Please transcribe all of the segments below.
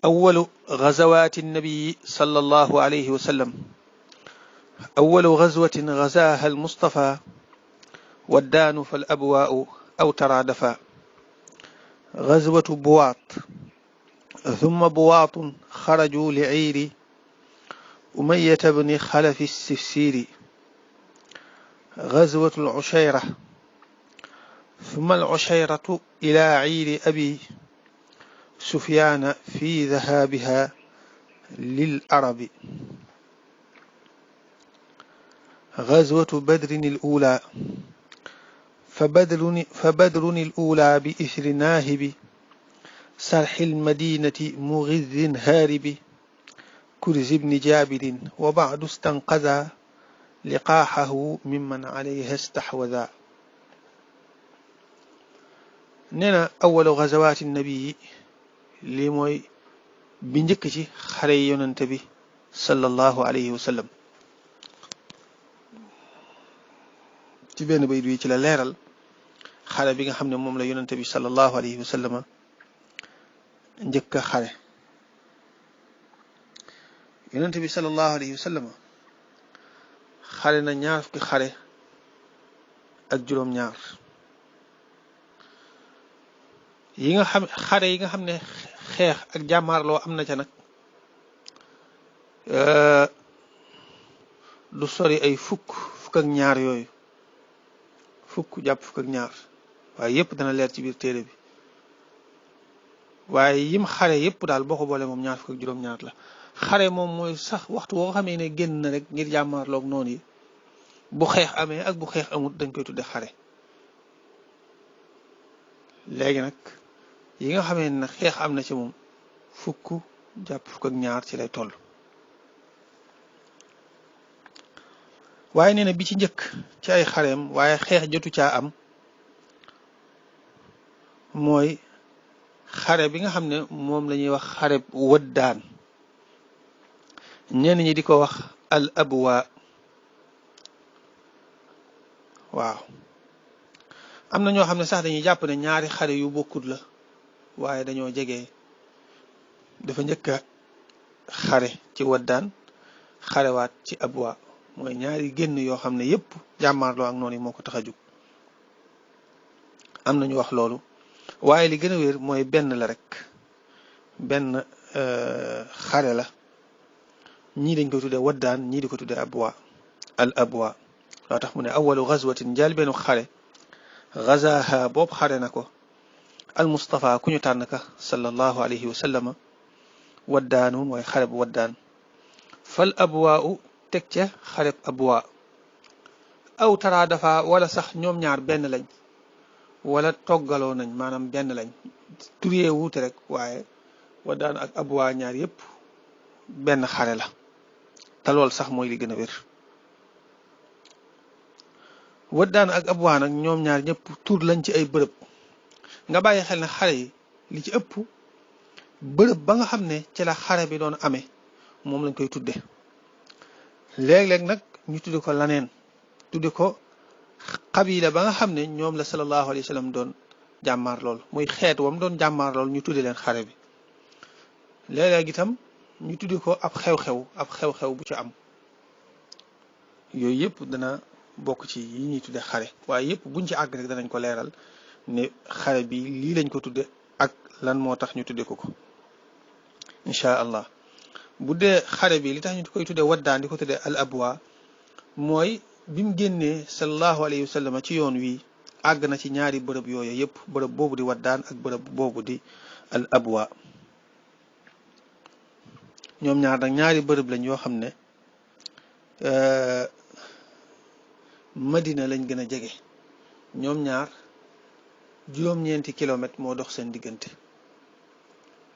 أول غزوات النبي صلى الله عليه وسلم. أول غزوة غزاها المصطفى والدان فالأبواء أو ترادفا. غزوة بواط. ثم بواط خرجوا لعير أمية بن خلف السفسير. غزوة العشيرة. ثم العشيرة إلى عير أبي سفيان في ذهابها للعرب. غزوة بدر الأولى. فبدر الأولى بإثر ناهب سرح المدينة مغذ هارب كرز بن جابر وبعد استنقذا لقاحه ممن عليها استحوذا. نينا أول غزوات النبي li mooy bi njëkk ci xare yi yonente bi sallallahu alayhi wa sallam. ci benn bayt wi ci la leeral xare bi nga xam ne moom la yonente bi sallallahu alayhi wa sallam njëkk a xare. yonente bi sallallahu alayhi wa sallam xare na ñaar fukki xare ak juróom-ñaar yi nga xam xare yi nga xam ne xeex ak jàmmaarloo am na ca nag du sori ay fukk ak ñaar yooyu, fukk jàpp fukk ak ñaar, waaye yépp dana leer ci biir téere bi. waaye yim xare yépp daal boo ko boole moom ñaar fukk ak juróom-ñaar la. xare moom mooy sax waxtu woo xamee ne génn na rek ngir jàmmaarloog noonu yi, bu xeex amee ak bu xeex amut dañ koy tudde xare. léegi nag yi nga xamee ne xeex am na ci moom fukk jàpp fukk ak ñaar ci lay toll. waaye nee na bi ci njëkk ci ay xareem waaye xeex jotu caa am mooy xare bi nga xam ne moom la ñuy wax xare Waddaan, ñenn ñi di ko wax al abwa. waaw am na ñoo xam ne sax dañuy jàpp ne ñaari xare yu bokkut la, waaye dañoo jege. dafa njëkk a xare ci Waddaan, xarewaat ci abwa, mooy ñaari génn yoo xam ne yépp jàmmaarloo ak noonu yi moo ko tax a jóg. am nañu wax loolu, waaye li gën a wér mooy benn la rek, benn xare la. ñii dañ koy tuddee Waddaan, ñii di ko tuddee abwa, al abwa. loo tax mu ne awalu gazwatin jaal benn xare gazaha boobu xare na ko al Mustafa ku ñu tànn ka sallallahu alayhi wa sallam. Waddaanu mooy xareb Waddaan. fal abwa u teg ca xareb abwa. aw tara dafa wala sax ñoom ñaar benn lañ, wala toggaloo nañ, maanaam benn lañ, turee wuute rek, waaye Waddaan ak abwa ñaar yépp benn xare la, te lool sax mooy li gën a wér. Waddaan ak abwa nag ñoom ñaar ñëpp tur lañ ci ay bërëb. nga bàyyi xel ne xare yi li ci ëpp bërëb ba nga xam ne ci la xare bi doon amee moom lañ koy tudde. léeg-léeg nag ñu tudde ko laneen, tudde ko xabila ba nga xam ne ñoom la sallallahu alayhi wa sallam doon jàmmaar lool, muy xeet wam doon jàmmaar lool ñu tudde leen xare bi. léeg-léeg itam ñu tudde ko ab xew-xew bu ci am. yooyu yëpp dana bokk ci yi ñuy tudde xare, waaye yëpp buñ ci àgg rek danañ ko leeral ne xare bi lii lañ ko tudde ak lan moo tax ñu tudde ko incha allah. bu dee xare bi li tax ñu koy tudde Waddaan di ko tudde al abwa mooy bi mu génnee sallallahu alayhi wa sallam ci yoon wi àgg na ci ñaari bërëb yooyu yëpp, bërëb boobu di Waddaan ak bërëb boobu di al abwa. ñoom ñaar nag ñaari bërëb lañ yoo xam ne Madina lañ gën a jege. ñoom ñaar juróom-ñeenti kilomètre moo dox seen diggante.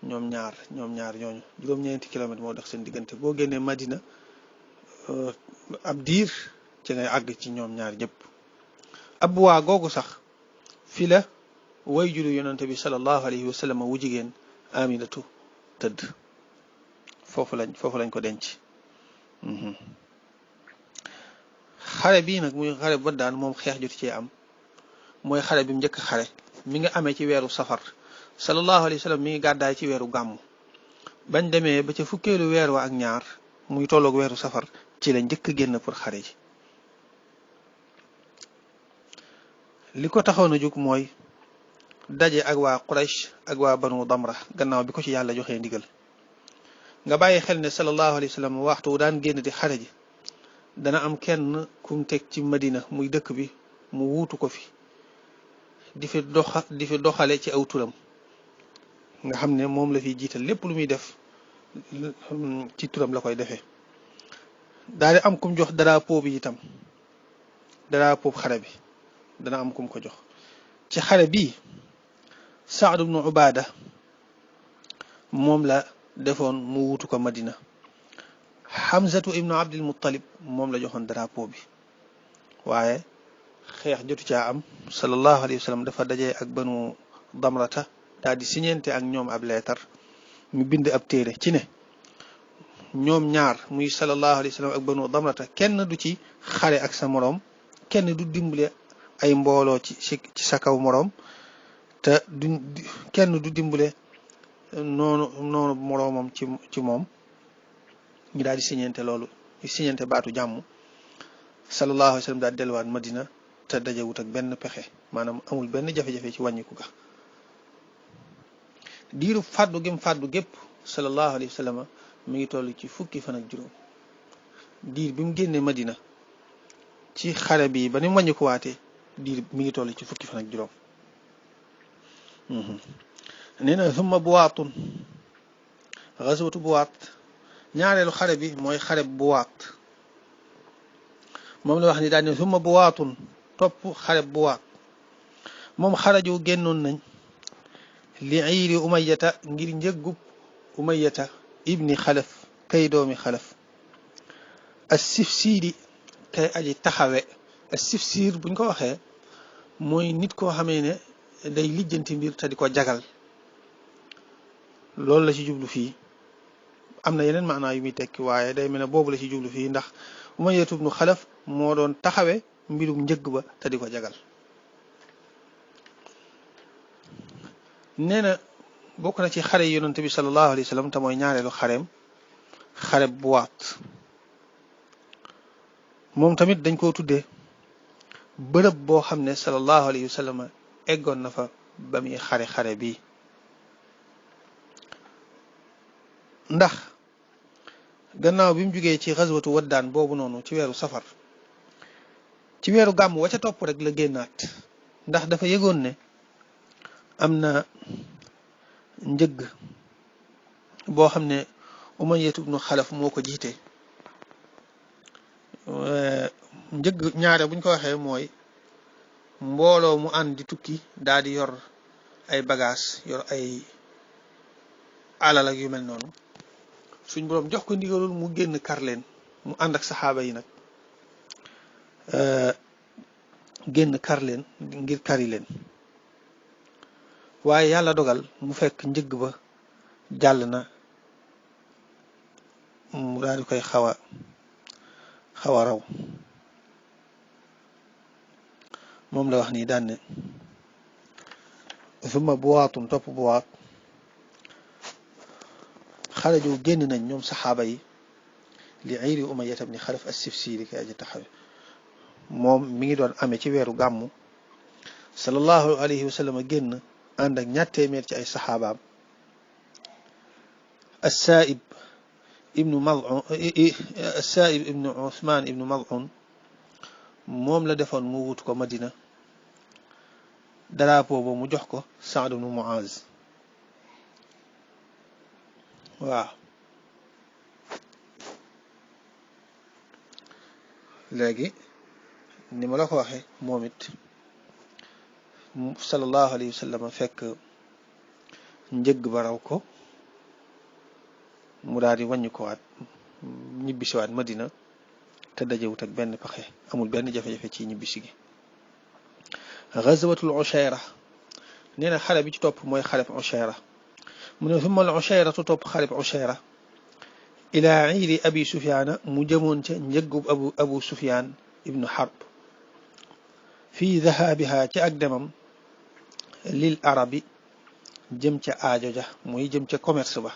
ñoom ñaar ñooñu juróom-ñeenti kilomètre moo dox seen diggante. boo génnee Madina ab diir ci ngay àgg ci ñoom ñaar ñëpp. abwa googu sax fi la way juru yonante bi sallallahu alayhi wa sallam wu jigéen Aminatu tëdd. foofu lañ ko denc. xare bii nag muy xare Waddaan moom xeex joti cee am, mooy xare bi mu njëkk xare mi nga amee ci weeru safar. sallallahu alayhi wa sallam mi ngi gàddaay ci weeru gàmmu. bañ demee ba ca fukkeelu weer wa ak ñaar muy tolloog weeru safar ci la njëkk génn pour xare ji. li ko taxoon a jóg mooy daje ak waa Quraysh ak waa banu damra gannaaw bi ko ci yàlla joxee ndigal. nga bàyyi xel ne sallallahu alayhi wa sallam waxtu wu daan génn di xare ji dana am kenn kum teg ci Madina muy dëkk bi mu wuutu ko fi di fi doxale ci aw turam nga xam ne moom la fiy jiital lépp lu muy def ci turam la koy defee. daal di am kum jox drapeau bi itam, drapeau xare bi dana am kum ko jox ci xare bii. Saad ibnu Ubaada moom la defoon mu wuutu ko Madina. Hamzatu ibnu Abdul Muttalib moom la joxoon drapeau bi, waaye xeex jotu caa am. sallallahu alayhi wa sallam dafa daje ak banu damrata daal di siñente ak ñoom ab leetar mu bind ab téere ci ne ñoom ñaar muy sallallahu alayhi wa sallam ak banu damrata kenn du ci xare ak sa moroom, kenn du dimbale ay mbooloo ci sa kaw moroom, te kenn du dimbale noonu moroomam ci moom. ñu daal di siñente loolu, siñente baatu jàmm. sallallahu alayhi wa sallam daal di delluwaat Madina te dajewut ak benn pexe, maanaam amul benn jafe-jafe ci wàññiku ga. diiru fàddu gim fàddu gépp sallallahu alayhi wa sallam mi ngi toll ci fukki fan ak juróom. diir bi mu génnee Madina ci xare bi ba ni mu wàññikuwaatee diir mi ngi toll ci fukki fan ak juróom. nee na summa buwaatun, gazwatu buwaat, ñaareelu xare bi mooy xare buwaat. moom la wax ni daal ne summa buwaatun, topp xare buwaat. moom xaraju génnoon nañ li iiri umayata ngir njëggub umayata ibni xalaf kay doomi xalaf. as sifsiiri kay aji taxawe. as sifsiir buñ ko waxee mooy nit koo xamee ne day lijjanti mbir te di ko jagal, loolu la ci jublu fii. am na yeneen maanaa yu muy tekki waaye day mel ne boobu la ci jublu fii, ndax umayatu ibnu xalaf moo doon taxawe mbirum njëgg ba te di ko jagal. nee na bokk na ci xare yi yonante bi sallallahu alayhi wa sallam te mooy ñaareelu xareem, xare buwaat. moom tamit dañ koo tuddee bërëb boo xam ne sallallahu alayhi wa sallam eggoon na fa ba muy xare bii. ndax gannaaw bi mu jugee ci xaswatu waddaan boobu noonu ci weeru safar, ci weeru gàmm wa ca topp rek la génnaat, ndax dafa yëgoon ne am na njëgg boo xam ne Umayyatu ibnu Xalaf moo ko jiite. njëgg ñaare buñ ko waxee mooy mbooloo mu ànd di tukki daal di yor ay bagage, yor ay alal ak yu mel noonu. suñ boroom jox ko ndigalul mu génn kar leen, mu ànd ak saxaaba yi nag génn kar leen ngir kari leen. waaye yàlla dogal mu fekk njëgg ba jàll na, mu daal di koy xaw a raw. moom la wax nii daan ne summa buwaatun, topp buwaat, xaraju génn nañ ñoom saxaaba yi li iiri umayyata ibni xalaf as-sifsiiri kay aji taxawe. moom mi ngi doon amee ci weeru gàmmu. sallallahu alayhi wa sallam génn ànd ak ñaar téeméer ci ay saxaabaam. as-Saa'ib ibnu Mal'un, as-Saa'ib ibnu Usmaan ibnu Mal'un moom la defoon mu wut ko Madina. drapeau ba mu jox ko Saad ibnu Muaz. waaw léegi ni ma la ko waxee, moom it sallallahu alayhi wa sallam fekk njëgg ba raw ko, mu daal di wàññi ko waat ñibbisiwaat Madina te dajewut ak benn paxe, amul benn jafe-jafe ci ñibbisi gi. Ghazwatul Ushayra, nee na xare bi ci topp mooy xareb Ushayra. mu ne summa al Ushayratu, topp xareb Ushayra, ila iiri abi Sufyaana, mu jëmoon ca njëggub abu Sufyaan ibnu Harb, fii dhahaabiha ci ak demam, lil arabi jëm ca aajo ja, muy jëm ca commerce ba.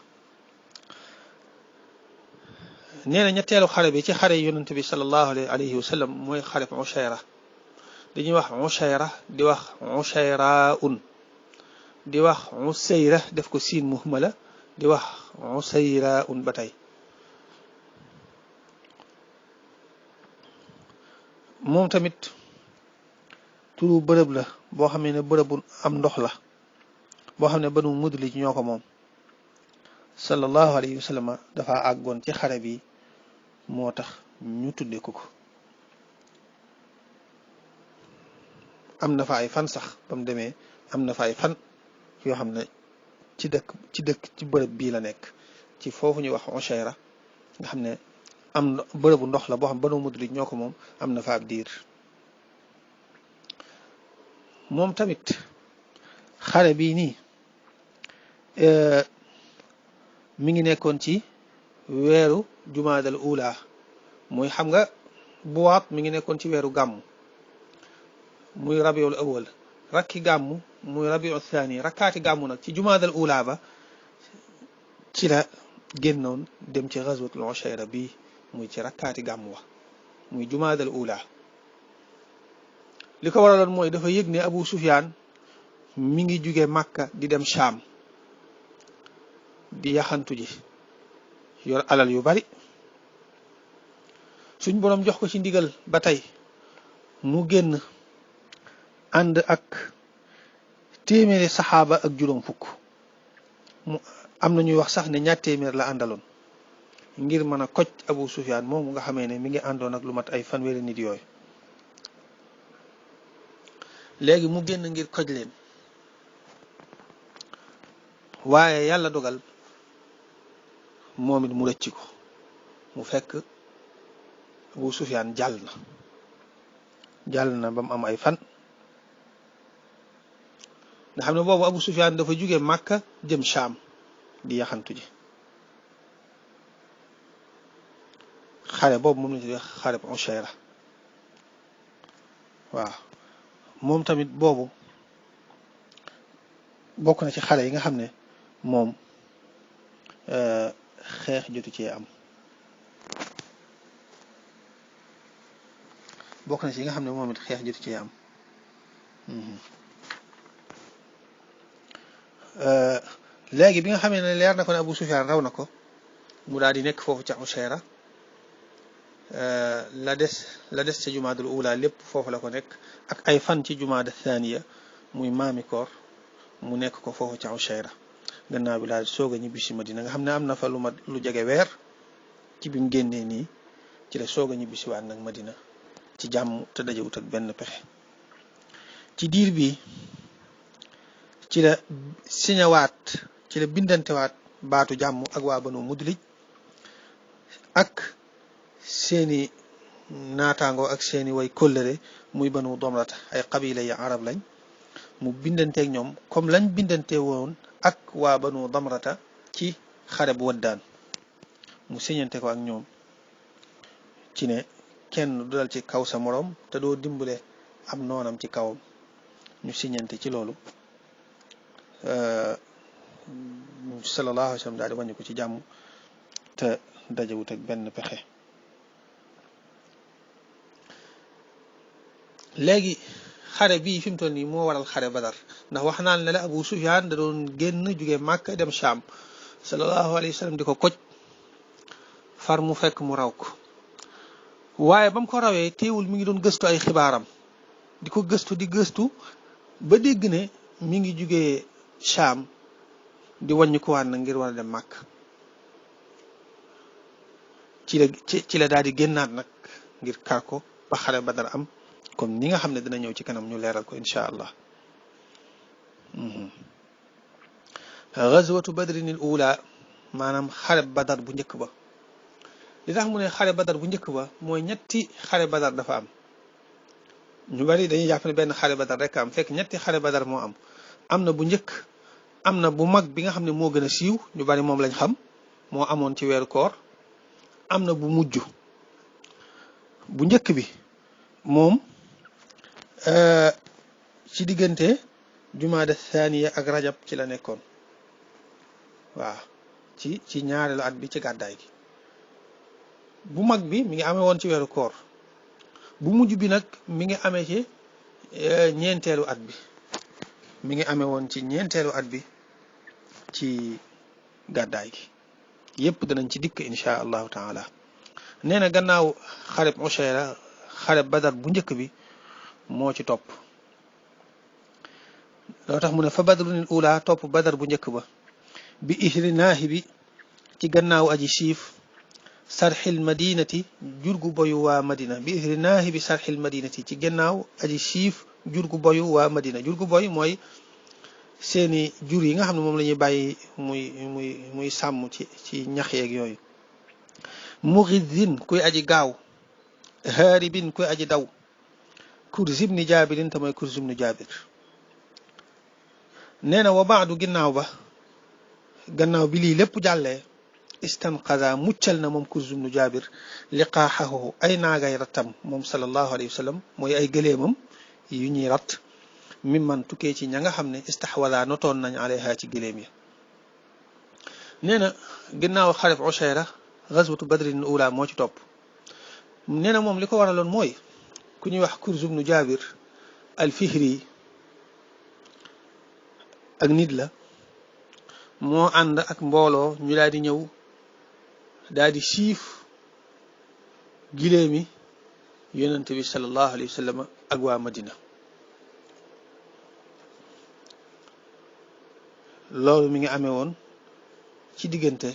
nee na ñetteelu xare bi ci xare yonent bi sallallahu alayhi wa sallam mooy xare Ushayra dañuy wax Ushayra di wax Ushayraun di wax Usayra def ko siin muhmala di wax Usayraun ba tey moom tamit turu bërëb la boo xam ne bërëbu am ndox la boo xam ne Banu Mudlij ñoo ko moom sallallahu alayhi wa sallam dafa àggoon ci xare bi moo tax ñu tudde ko ko am na fa ay fan sax ba mu demee am na fa ay fan yoo xam ne ci bërëb bii la nekk ci foofu ñuy wax Ushayra nga xam ne am bërëbu ndox la boo xam Banu Mudlij ñoo ko moom am na fa ab diir moom tamit xare bii nii mi ngi nekkoon ci weeru jumaadal ula muy xam nga buwaat mi ngi nekkoon ci weeru gàmm muy rabiul awal rakki gàmm muy rabiul thani rakkaati gàmm nag ci jumaadal ula ba ci la génnoon dem ci ghazwatul Ushayra bi muy ci rakkaati gàmm wa muy jumaadal ula li ko waraloon mooy dafa yëg ne Abu Sufyaan mi ngi jóge Makka di dem Shaam di yaxantu ji yor alal yu bari suñ boroom jox ko ci ndigal ba tey mu génn ànd ak téeméeri saxaaba ak juróom fukk mu am na ñuy wax sax ne ñaar téeméer la àndaloon ngir mën a koj Abu Sufyaan moomu nga xamee ne mi ngi àndoon ak lu mat ay fanweeri nit yooyu léegi mu génn ngir koj leen waaye yàlla dogal moom it mu rëcc ko mu fekk Abu Sufyaan jàll na ba mu am ay fan nga xam ne boobu Abu Sufyaan dafa jóge Makka jëm Shaam di yaxantu ji xare boobu moom la ñu wax xare bu Ushayra waaw moom tamit boobu bokk na ci xare yi nga xam ne moom xeex jotu cee am bokk na ci yi nga xam ne moom it xeex jotu cee am léegi bi nga xamee ne leer na ko ne Abu Sufyaan raw na ko mu daal di nekk foofu ca Ushayra la des ca jumaadul ula lépp foofu la ko nekk ak ay fan ci jumaada thaniya muy maami koor mu nekk ko foofu ca Ushayra gannaaw bi daal soog a ñibbi si Madina nga xam ne am na fa lu jege weer ci bi mu génnee nii ci la soog a ñibbi si waat nag Madina ci jàmm te dajewut ak benn pexe ci diir bi ci la siñawaat ci la bindantewaat baatu jàmm ak waa Banu Mudlij ak seeni naataango ak seeni way kóllëre muy Banu Damrata ay qabila yi arab lañ mu bindanteeg ñoom comme lañ bindante woon ak waa Banu Damrata ci xare bu Waddaan mu siñante ko ak ñoom ci ne kenn du dal ci kaw sa moroom te doo dimbale am noonam ci kawam ñu siñante ci loolu sallallahu alayhi wa sallam daal di wàññi ko ci jàmm te dajewut ak benn pexe léegi xare bii fi mu toll nii moo waral xare Badar ndax wax naan la Abu Sufyaan da doon génn jóge Màkka dem Shaam sallallahu alayhi wa sallam di ko koj far mu fekk mu raw ko waaye ba mu ko rawee teewul mi ngi doon gëstu ay xibaaram di ko gëstu di gëstu ba dégg ne mi ngi jóge Shaam di wàññi ko waan na ngir war a dem Màkka ci la daal di génnaat nag ngir kar ko ba xare Badar am comme ni nga xam ne dina ñëw ci kanam ñu leeral ko incha allah gazwatu badrinil ula maanaam xare Badar bu njëkk ba li tax mu ne xare Badar bu njëkk ba mooy ñetti xare Badar dafa am ñu bari dañuy jàpp ne benn xare Badar rek am fekk ñetti xare Badar moo am na bu njëkk am na bu mag bi nga xam ne moo gën a siiw ñu bari moom lañ xam moo amoon ci weeru koor am na bu mujj bu njëkk bi moom ci diggante jumaada thaniya ak rajab ci la nekkoon waaw ci ñaareelu at bi ci gàddaay gi bu mag bi mi ngi amee woon ci weeru koor bu mujj bi nag mi ngi amee ci ñeenteelu at bi mi ngi amee woon ci ñeenteelu at bi ci gàddaay gi yépp danañ ci dikk insha allahu taala nee na gannaaw xareb Ushayra xareb Badar bu njëkk bi moo ci topp loo tax mu ne fa badrunil ula topp Badar bu njëkk ba bi ihri naahibi ci gannaaw aji siif sarxil madinati jurgu boyu waa madina bi ihri naahibi sarxil madinati ci gannaaw aji siif jurgu boyu waa madina jurgu boy mooy seeni jur yi nga xam ne moom la ñuy bàyyi muy sàmm ci ñax yeeg yooyu mughidin kuy aji gaaw haaribin kuy aji daw Kurz ibn Jaabirin te mooy Kurz ibn Jaabir nee na wa baadu gannaaw bi lii lépp jàllee istanqada muccal na moom Kurz ibn Jaabir liqaaxahu ay naagay rattam moom sallallahu alayhi wa sallam mooy ay gëleemam yu ñuy rat mi man tukkee ci ña nga xam ne istaxwada notoon nañ alayha ci gëleem ya nee na ginnaaw xareb Ushayra gazwatu badrin ula moo ci topp nee na moom li ko waraloon mooy ku ñuy wax Kurz ibn Jaabir al-Fihri ak nit la moo ànd ak mbooloo ñu daal di ñëw daal di siif gileemi yonent bi sallallahu alayhi wa sallam ak waa Madina loolu mi ngi amee woon ci diggante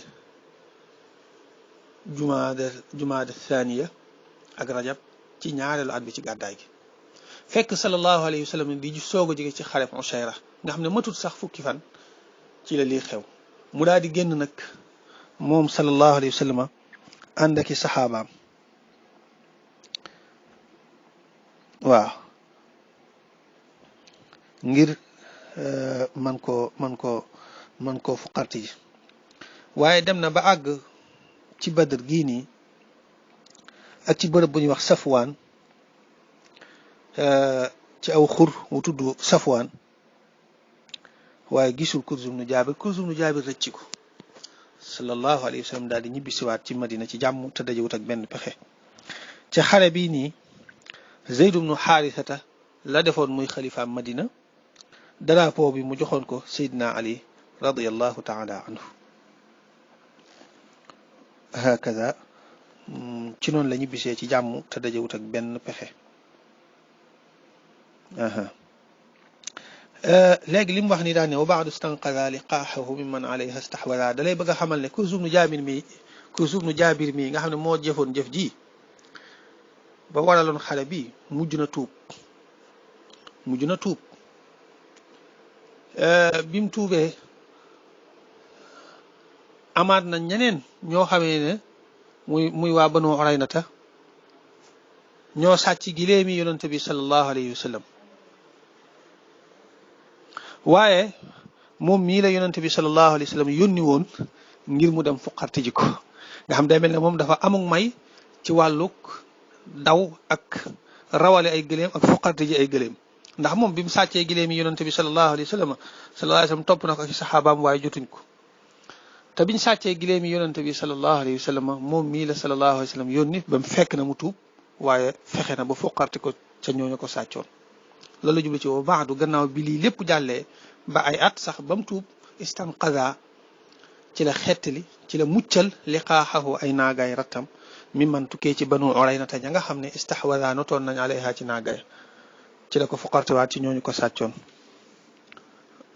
jumaada thaniya ak rajab ci ñaareelu at bi ci gàddaay gi fekk sallallahu alayhi wa sallam di soog a jóge ci xareb Ushayra nga xam ne matut sax fukki fan ci la lii xew mu daal di génn nag moom sallallahu alayhi wa sallam ànd ak i saxaabaam waaw ngir man koo fuqarti ji waaye dem na ba àgg ci Badr gii nii ak ci bërëb bu ñuy wax Safwaan ci aw xur mu tudd Safwaan waaye gisul Kurz ibn Jaabir rëcci ko sallallahu alayhi wa sallam daal di ñibbisiwaat ci Madina ci jàmm te dajewut ak benn pexe ca xare bii nii Zayd ibn Xaarisata la defoon muy xalifaam Madina drapeau bi mu joxoon ko Seydina Ali radiyallahu taala anhu hakaza ci noonu la ñibbisee ci jàmm te dajewut ak benn pexe léegi li mu wax ni daan ne wa baadu stanqada liqaaxahu mimman alayha istahwada da lay bëgg a xamal ne Kurz ibn Jaabir mi nga xam ne moo jëfoon jëf ji ba waraloon xale bi mujj na tuub bi mu tuubee amaat na ñeneen ñoo xamee ne muy waa Banu Uraynata ñoo sàcc gileemi yonent bi sallallahu alayhi wa sallam waaye moom mii la yonent bi sallallahu alayhi wa sallam yónni woon ngir mu dem fuqarti ji ko nga xam day mel ne moom dafa amuk may ci wàlluk daw ak rawale ay gëléem ak fuqarti ji ay gëléem ndax moom bi mu sàccee gileemi yonent bi sallallahu alayhi wa sallam topp na ko ak saxaabaam waaye jotuñ ko te biñ sàccee gileemi yonent bi sallallahu alayhi wa sallam moom mii la sallallahu alayhi wa sallam yónni ba mu fekk na mu tuub waaye fexe na ba fuqarti ko ca ñooñu ko sàccoon loolu jublu ci wa baadu gannaaw bi lii lépp jàllee ba ay at sax ba mu tuub istanqada ci la xettali ci la muccal liqaaxahu ay naagaay rattam mi man tukkee ci Banu Uraynata ña nga xam ne istahwada notoon nañ alayha ci naagaay ci la ko fuqartiwaat ci ñooñu ko sàccoon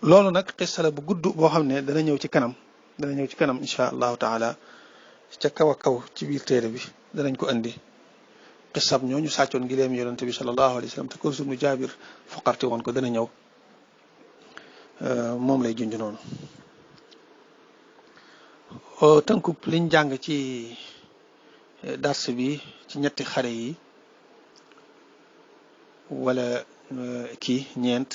loolu nag xissa la bu gudd boo xam ne dana ñëw ci kanam insha allahu taala ca kaw a kaw ci biir téere bi danañ ko andi xissab ñooñu sàccoon gileem yonent bi sallallahu alayhi wa sallam te Kurz ibn Jaabir fuqarti woon ko dana ñëw moom lay junj noonu tënkub liñ jàng ci dars bi ci ñetti xare yi wala ñeent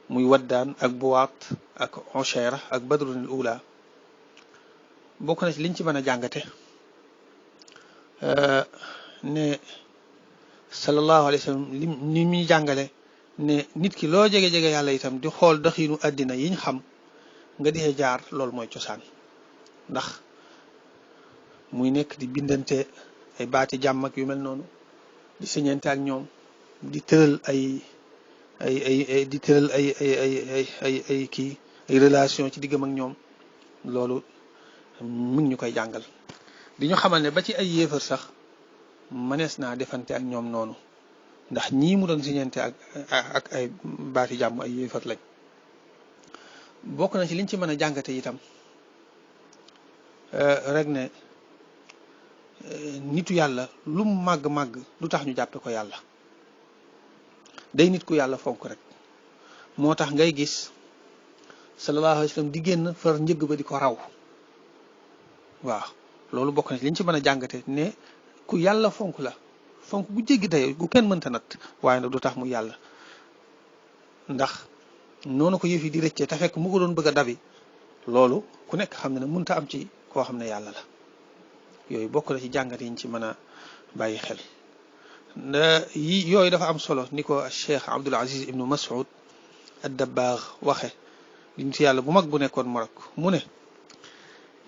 muy Waddaan ak Buwaat ak Ushayra ak Badrunil ula bokk na ci liñ ci mën a jàngate ne sallallahu alayhi wa sallam ni muy jàngale ne nit ki loo jege-jege yàlla itam di xool doxiinu àddina yiñ xam nga dee jaar loolu mooy cosaan ndax muy nekk di bindante ay baati jàmm ak yu mel noonu di siñente ak ñoom di tëral di tëral ay kii ay relation ci diggam ak ñoom loolu mi ngi ñu koy jàngal di ñu xamal ne ba ci ay yéefar sax mënees naa defante ak ñoom noonu ndax ñii mu doon siñente ak ay baati jàmm ay yéefar lañ. bokk na ci liñ ci mën a jàngate itam rek ne nitu yàlla lu mu màgg-màgg lu tax ñu jàppe ko yàlla day nit ku yàlla fonk rek moo tax ngay gis sallallahu alayhi wa sallam di génn far njëgg ba di ko raw waaw loolu bokk na ci liñ ci mën a jàngate ne ku yàlla fonk la fonk bu jéggi day gu kenn mënta nat waaye nag du tax mu yàlla ndax noonu ko yëf yi di rëccee te fekk mu ko doon bëgg a dabi loolu ku nekk xam ne ne mënta am ci koo xam ne yàlla la yooyu bokk na ci jàngat yiñ ci mën a bàyyi xel yooyu dafa am solo ni ko Cheikh Abdul Aziz ibnu Mas'ud ad-Dabbagh waxe di nitu yàlla bu mag bu nekkoon Maroc mu ne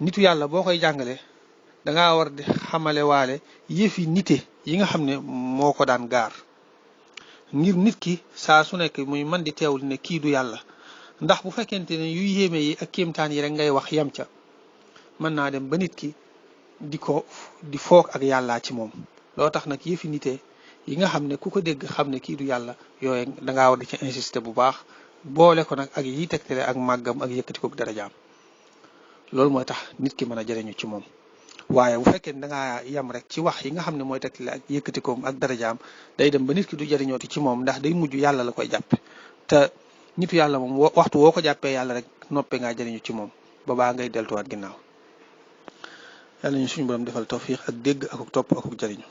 nitu yàlla boo koy jàngale dangaa war di xamale waale yëfi nite yi nga xam ne moo ko daan gaar ngir nit ki saa su nekk muy man di teewul ne kii du yàlla ndax bu fekkente ne yu yéeme yi ak kéemtaan yi rek ngay wax yam ca mën naa dem ba nit ki di foog ak yàllaa ci moom loo tax nag yëfi nite yi nga xam ne ku ko dégg xam ne kii du yàlla yooyu dangaa war di ci insister bu baax boole ko nag ak yi tegtale ak màggam ak yëkkati ko darajaam loolu mooy tax nit ki mën a jëriñu ci moom waaye bu fekkee ne dangaa yam rek ci wax yi nga xam ne mooy tegtale ak yëkkati koom ak darajaam day dem ba nit ki du jëriñooti ci moom ndax day mujj yàlla la koy jàppe te nitu yàlla moom waxtu woo ko jàppee yàlla rek noppee ngaa jëriñu ci moom ba baa ngay deltuwaat ginnaaw yàlla ñu suñu borom defal tawfiq ak dégg ak topp ak jëriñu